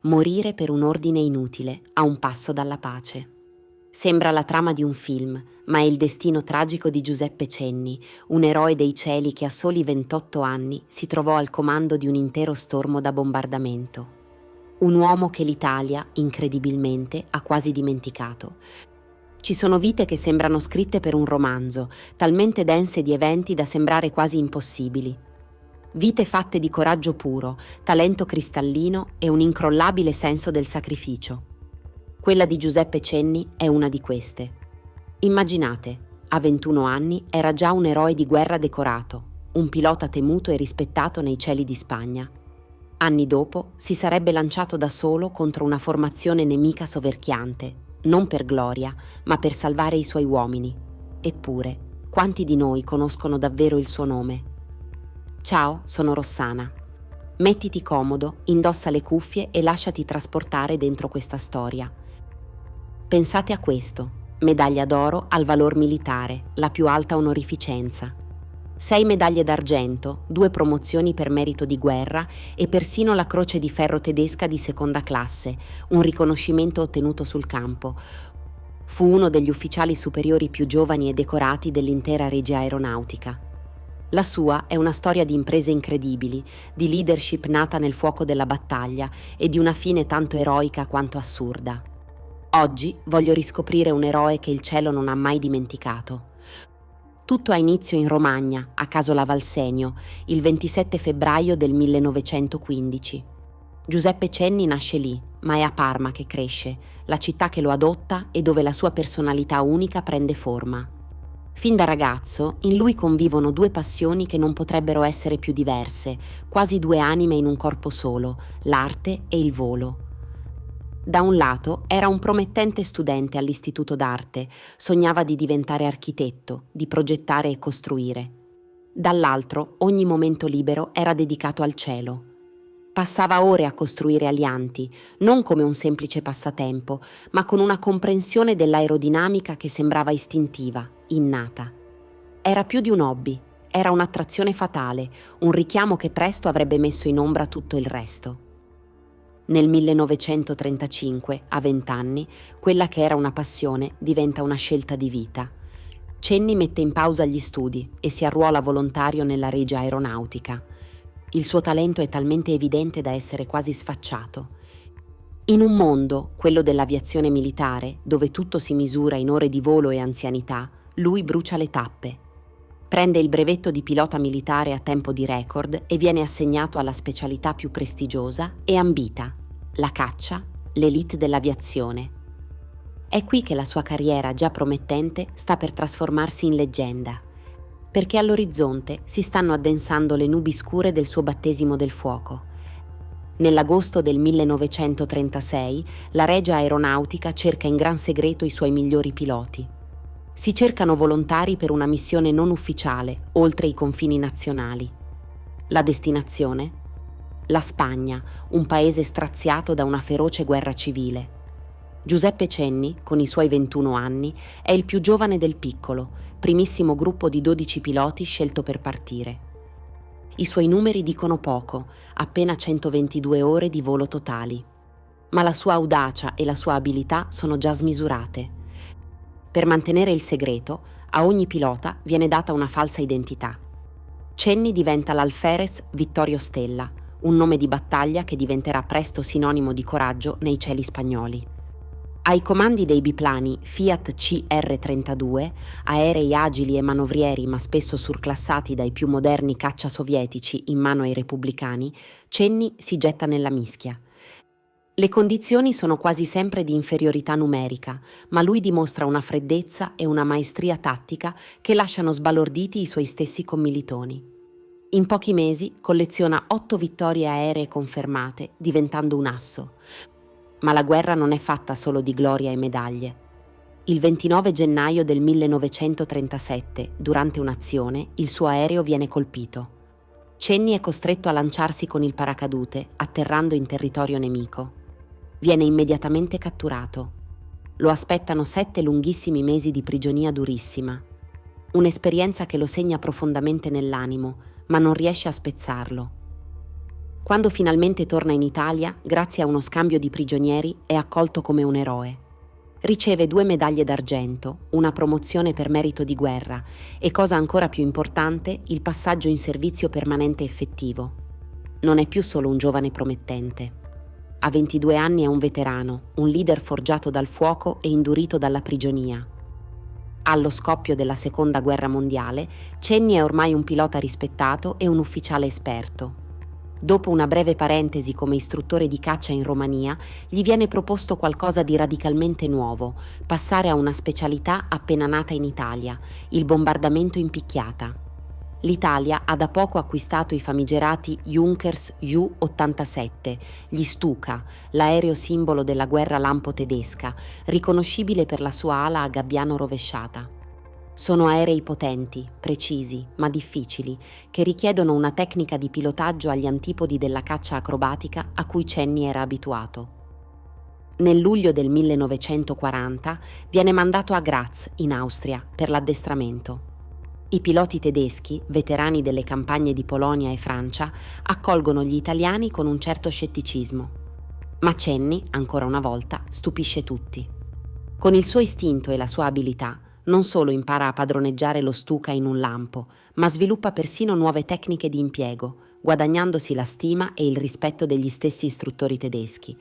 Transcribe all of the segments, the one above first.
Morire per un ordine inutile, a un passo dalla pace. Sembra la trama di un film, ma è il destino tragico di Giuseppe Cenni, un eroe dei cieli che a soli 28 anni si trovò al comando di un intero stormo da bombardamento. Un uomo che l'Italia, incredibilmente, ha quasi dimenticato. Ci sono vite che sembrano scritte per un romanzo, talmente dense di eventi da sembrare quasi impossibili. Vite fatte di coraggio puro, talento cristallino e un incrollabile senso del sacrificio. Quella di Giuseppe Cenni è una di queste. Immaginate, a 21 anni era già un eroe di guerra decorato, un pilota temuto e rispettato nei cieli di Spagna. Anni dopo si sarebbe lanciato da solo contro una formazione nemica soverchiante, non per gloria, ma per salvare i suoi uomini. Eppure, quanti di noi conoscono davvero il suo nome? Ciao, sono Rossana. Mettiti comodo, indossa le cuffie e lasciati trasportare dentro questa storia. Pensate a questo: medaglia d'oro al valor militare, la più alta onorificenza. 6 medaglie d'argento, 2 promozioni per merito di guerra e persino la Croce di Ferro tedesca di seconda classe, un riconoscimento ottenuto sul campo. Fu uno degli ufficiali superiori più giovani e decorati dell'intera Regia Aeronautica. La sua è una storia di imprese incredibili, di leadership nata nel fuoco della battaglia e di una fine tanto eroica quanto assurda. Oggi voglio riscoprire un eroe che il cielo non ha mai dimenticato. Tutto ha inizio in Romagna, a Casola Valsenio, il 27 febbraio del 1915. Giuseppe Cenni nasce lì, ma è a Parma che cresce, la città che lo adotta e dove la sua personalità unica prende forma. Fin da ragazzo, in lui convivono 2 passioni che non potrebbero essere più diverse, quasi 2 anime in un corpo solo, l'arte e il volo. Da un lato era un promettente studente all'Istituto d'Arte, sognava di diventare architetto, di progettare e costruire. Dall'altro, ogni momento libero era dedicato al cielo. Passava ore a costruire alianti, non come un semplice passatempo, ma con una comprensione dell'aerodinamica che sembrava istintiva, innata. Era più di un hobby, era un'attrazione fatale, un richiamo che presto avrebbe messo in ombra tutto il resto. Nel 1935, a 20 anni, quella che era una passione diventa una scelta di vita. Cenni mette in pausa gli studi e si arruola volontario nella Regia Aeronautica. Il suo talento è talmente evidente da essere quasi sfacciato. In un mondo, quello dell'aviazione militare, dove tutto si misura in ore di volo e anzianità, lui brucia le tappe. Prende il brevetto di pilota militare a tempo di record e viene assegnato alla specialità più prestigiosa e ambita, la caccia, l'élite dell'aviazione. È qui che la sua carriera già promettente sta per trasformarsi in leggenda, perché all'orizzonte si stanno addensando le nubi scure del suo battesimo del fuoco. Nell'agosto del 1936 la Regia Aeronautica cerca in gran segreto i suoi migliori piloti. Si cercano volontari per una missione non ufficiale, oltre i confini nazionali. La destinazione? La Spagna, un paese straziato da una feroce guerra civile. Giuseppe Cenni, con i suoi 21 anni, è il più giovane del piccolo, primissimo gruppo di 12 piloti scelto per partire. I suoi numeri dicono poco, appena 122 ore di volo totali. Ma la sua audacia e la sua abilità sono già smisurate. Per mantenere il segreto, a ogni pilota viene data una falsa identità. Cenni diventa l'alferes Vittorio Stella, un nome di battaglia che diventerà presto sinonimo di coraggio nei cieli spagnoli. Ai comandi dei biplani Fiat CR-32, aerei agili e manovrieri ma spesso surclassati dai più moderni caccia sovietici in mano ai repubblicani, Cenni si getta nella mischia. Le condizioni sono quasi sempre di inferiorità numerica, ma lui dimostra una freddezza e una maestria tattica che lasciano sbalorditi i suoi stessi commilitoni. In pochi mesi colleziona 8 vittorie aeree confermate, diventando un asso. Ma la guerra non è fatta solo di gloria e medaglie. Il 29 gennaio del 1937, durante un'azione, il suo aereo viene colpito. Cenni è costretto a lanciarsi con il paracadute, atterrando in territorio nemico. Viene immediatamente catturato. Lo aspettano 7 lunghissimi mesi di prigionia durissima. Un'esperienza che lo segna profondamente nell'animo, ma non riesce a spezzarlo. Quando finalmente torna in Italia, grazie a uno scambio di prigionieri, è accolto come un eroe. Riceve 2 medaglie d'argento, una promozione per merito di guerra e, cosa ancora più importante, il passaggio in servizio permanente effettivo. Non è più solo un giovane promettente. A 22 anni è un veterano, un leader forgiato dal fuoco e indurito dalla prigionia. Allo scoppio della Seconda Guerra Mondiale, Cenni è ormai un pilota rispettato e un ufficiale esperto. Dopo una breve parentesi come istruttore di caccia in Romania, gli viene proposto qualcosa di radicalmente nuovo, passare a una specialità appena nata in Italia, il bombardamento in picchiata. L'Italia ha da poco acquistato i famigerati Junkers Ju-87, gli Stuka, l'aereo simbolo della guerra lampo tedesca, riconoscibile per la sua ala a gabbiano rovesciata. Sono aerei potenti, precisi, ma difficili, che richiedono una tecnica di pilotaggio agli antipodi della caccia acrobatica a cui Cenni era abituato. Nel luglio del 1940 viene mandato a Graz, in Austria, per l'addestramento. I piloti tedeschi, veterani delle campagne di Polonia e Francia, accolgono gli italiani con un certo scetticismo. Ma Cenni, ancora una volta, stupisce tutti. Con il suo istinto e la sua abilità, non solo impara a padroneggiare lo Stuka in un lampo, ma sviluppa persino nuove tecniche di impiego, guadagnandosi la stima e il rispetto degli stessi istruttori tedeschi.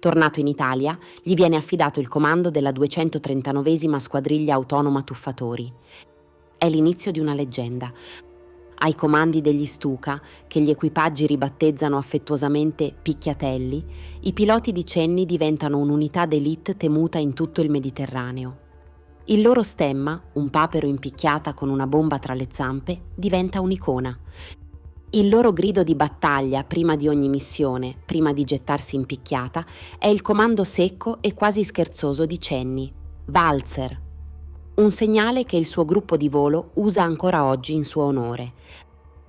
Tornato in Italia, gli viene affidato il comando della 239esima Squadriglia Autonoma Tuffatori. È l'inizio di una leggenda. Ai comandi degli Stuka, che gli equipaggi ribattezzano affettuosamente picchiatelli, i piloti di Cenni diventano un'unità d'élite temuta in tutto il Mediterraneo. Il loro stemma, un papero in picchiata con una bomba tra le zampe, diventa un'icona. Il loro grido di battaglia prima di ogni missione, prima di gettarsi in picchiata, è il comando secco e quasi scherzoso di Cenni: Walzer. Un segnale che il suo gruppo di volo usa ancora oggi in suo onore.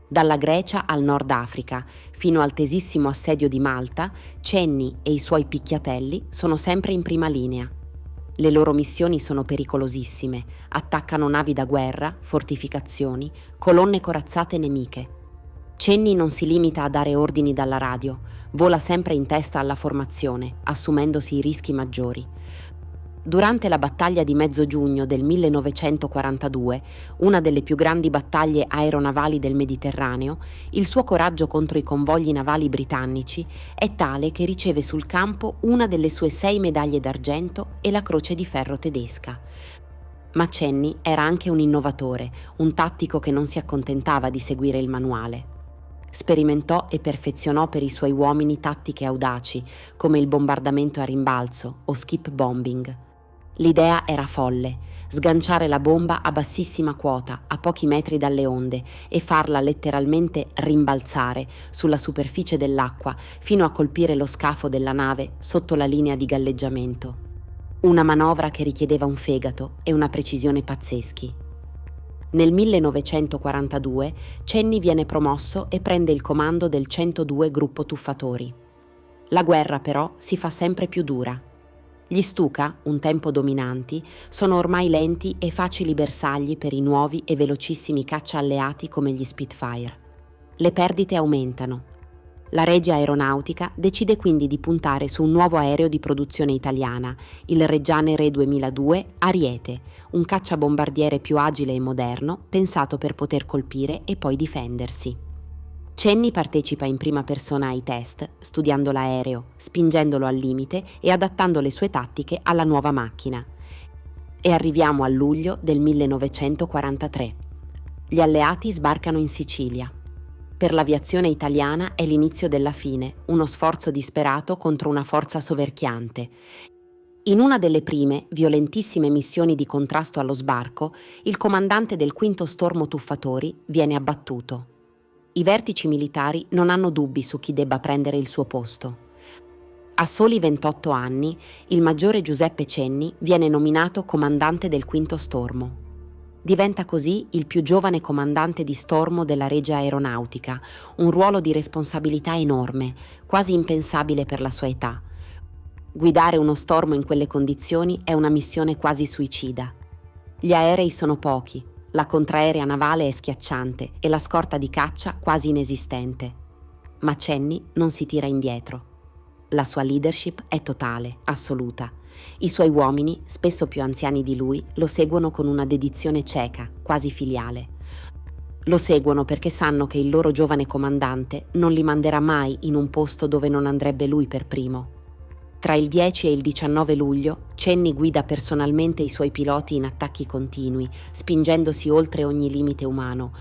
Dalla Grecia al Nord Africa, fino al tesissimo assedio di Malta, Cenni e i suoi picchiatelli sono sempre in prima linea. Le loro missioni sono pericolosissime, attaccano navi da guerra, fortificazioni, colonne corazzate nemiche. Cenni non si limita a dare ordini dalla radio, vola sempre in testa alla formazione, assumendosi i rischi maggiori. Durante la battaglia di Mezzo Giugno del 1942, una delle più grandi battaglie aeronavali del Mediterraneo, il suo coraggio contro i convogli navali britannici è tale che riceve sul campo una delle sue 6 medaglie d'argento e la Croce di Ferro tedesca. Ma Cenni era anche un innovatore, un tattico che non si accontentava di seguire il manuale. Sperimentò e perfezionò per i suoi uomini tattiche audaci, come il bombardamento a rimbalzo o skip bombing. L'idea era folle: sganciare la bomba a bassissima quota, a pochi metri dalle onde, e farla letteralmente rimbalzare sulla superficie dell'acqua fino a colpire lo scafo della nave sotto la linea di galleggiamento. Una manovra che richiedeva un fegato e una precisione pazzeschi. Nel 1942 Cenni viene promosso e prende il comando del 102 Gruppo Tuffatori. La guerra però si fa sempre più dura. Gli Stuka, un tempo dominanti, sono ormai lenti e facili bersagli per i nuovi e velocissimi caccia alleati come gli Spitfire. Le perdite aumentano. La Regia Aeronautica decide quindi di puntare su un nuovo aereo di produzione italiana, il Reggiane Re 2002 Ariete, un cacciabombardiere più agile e moderno, pensato per poter colpire e poi difendersi. Cenni partecipa in prima persona ai test, studiando l'aereo, spingendolo al limite e adattando le sue tattiche alla nuova macchina. E arriviamo a luglio del 1943. Gli alleati sbarcano in Sicilia. Per l'aviazione italiana è l'inizio della fine, uno sforzo disperato contro una forza soverchiante. In una delle prime, violentissime missioni di contrasto allo sbarco, il comandante del quinto stormo Tuffatori viene abbattuto. I vertici militari non hanno dubbi su chi debba prendere il suo posto. A soli 28 anni, il maggiore Giuseppe Cenni viene nominato comandante del quinto stormo. Diventa così il più giovane comandante di stormo della Regia Aeronautica, un ruolo di responsabilità enorme, quasi impensabile per la sua età. Guidare uno stormo in quelle condizioni è una missione quasi suicida. Gli aerei sono pochi, la contraerea navale è schiacciante e la scorta di caccia quasi inesistente. Ma Cenni non si tira indietro. La sua leadership è totale, assoluta. I suoi uomini, spesso più anziani di lui, lo seguono con una dedizione cieca, quasi filiale. Lo seguono perché sanno che il loro giovane comandante non li manderà mai in un posto dove non andrebbe lui per primo. Tra il 10 e il 19 luglio, Cenni guida personalmente i suoi piloti in attacchi continui, spingendosi oltre ogni limite umano.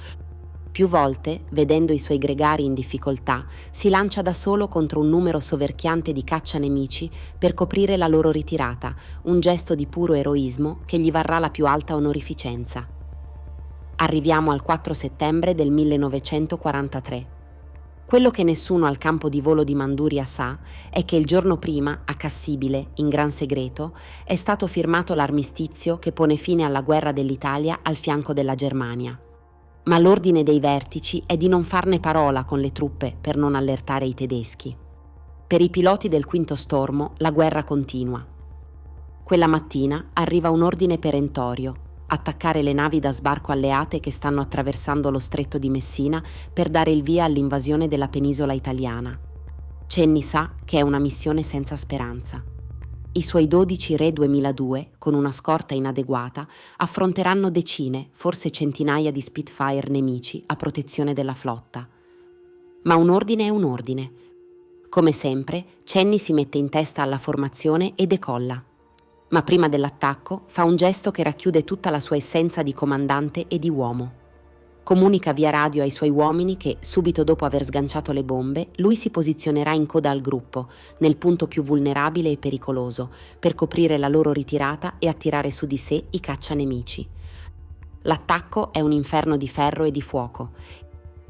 Più volte, vedendo i suoi gregari in difficoltà, si lancia da solo contro un numero soverchiante di caccianemici per coprire la loro ritirata, un gesto di puro eroismo che gli varrà la più alta onorificenza. Arriviamo al 4 settembre del 1943. Quello che nessuno al campo di volo di Manduria sa è che il giorno prima, a Cassibile, in gran segreto, è stato firmato l'armistizio che pone fine alla guerra dell'Italia al fianco della Germania. Ma l'ordine dei vertici è di non farne parola con le truppe per non allertare i tedeschi. Per i piloti del quinto stormo la guerra continua. Quella mattina arriva un ordine perentorio: attaccare le navi da sbarco alleate che stanno attraversando lo stretto di Messina per dare il via all'invasione della penisola italiana. Cenni sa che è una missione senza speranza. I suoi 12 Re 2002, con una scorta inadeguata, affronteranno decine, forse centinaia di Spitfire nemici a protezione della flotta. Ma un ordine è un ordine. Come sempre, Cenni si mette in testa alla formazione e decolla. Ma prima dell'attacco fa un gesto che racchiude tutta la sua essenza di comandante e di uomo. Comunica via radio ai suoi uomini che, subito dopo aver sganciato le bombe, lui si posizionerà in coda al gruppo, nel punto più vulnerabile e pericoloso, per coprire la loro ritirata e attirare su di sé i caccianemici. L'attacco è un inferno di ferro e di fuoco.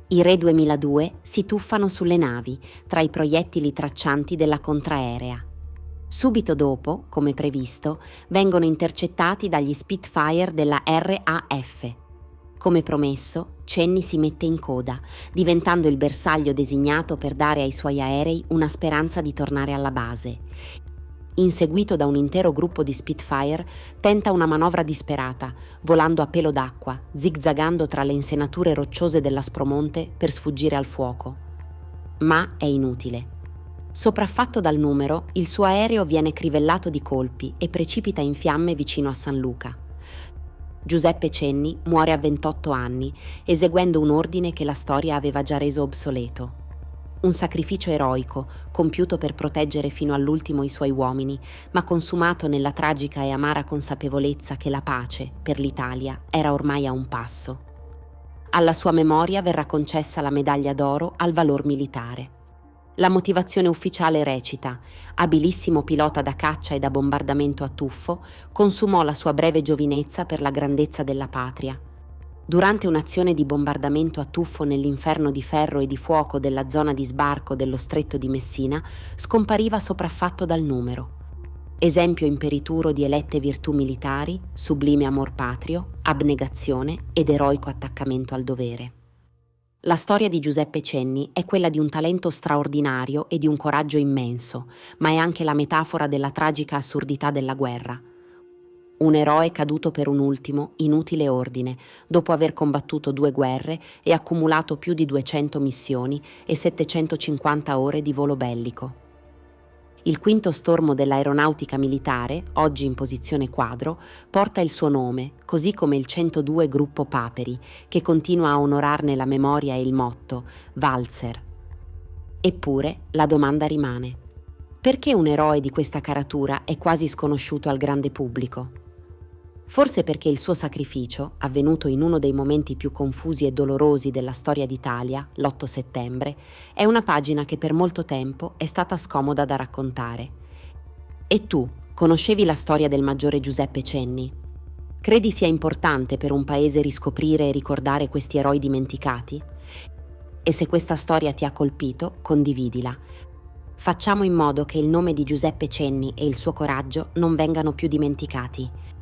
I Re 2002 si tuffano sulle navi, tra i proiettili traccianti della contraerea. Subito dopo, come previsto, vengono intercettati dagli Spitfire della RAF. Come promesso, Cenni si mette in coda, diventando il bersaglio designato per dare ai suoi aerei una speranza di tornare alla base. Inseguito da un intero gruppo di Spitfire, tenta una manovra disperata, volando a pelo d'acqua, zigzagando tra le insenature rocciose dell'Aspromonte per sfuggire al fuoco. Ma è inutile. Sopraffatto dal numero, il suo aereo viene crivellato di colpi e precipita in fiamme vicino a San Luca. Giuseppe Cenni muore a 28 anni, eseguendo un ordine che la storia aveva già reso obsoleto. Un sacrificio eroico, compiuto per proteggere fino all'ultimo i suoi uomini, ma consumato nella tragica e amara consapevolezza che la pace, per l'Italia, era ormai a un passo. Alla sua memoria verrà concessa la medaglia d'oro al valor militare. La motivazione ufficiale recita: abilissimo pilota da caccia e da bombardamento a tuffo, consumò la sua breve giovinezza per la grandezza della patria. Durante un'azione di bombardamento a tuffo nell'inferno di ferro e di fuoco della zona di sbarco dello stretto di Messina, scompariva sopraffatto dal numero. Esempio imperituro di elette virtù militari, sublime amor patrio, abnegazione ed eroico attaccamento al dovere. La storia di Giuseppe Cenni è quella di un talento straordinario e di un coraggio immenso, ma è anche la metafora della tragica assurdità della guerra. Un eroe caduto per un ultimo, inutile ordine, dopo aver combattuto 2 guerre e accumulato più di 200 missioni e 750 ore di volo bellico. Il quinto stormo dell'aeronautica militare, oggi in posizione quadro, porta il suo nome, così come il 102 Gruppo Paperi, che continua a onorarne la memoria e il motto Walzer. Eppure, la domanda rimane: perché un eroe di questa caratura è quasi sconosciuto al grande pubblico? Forse perché il suo sacrificio, avvenuto in uno dei momenti più confusi e dolorosi della storia d'Italia, l'8 settembre, è una pagina che per molto tempo è stata scomoda da raccontare. E tu, conoscevi la storia del maggiore Giuseppe Cenni? Credi sia importante per un paese riscoprire e ricordare questi eroi dimenticati? E se questa storia ti ha colpito, condividila. Facciamo in modo che il nome di Giuseppe Cenni e il suo coraggio non vengano più dimenticati.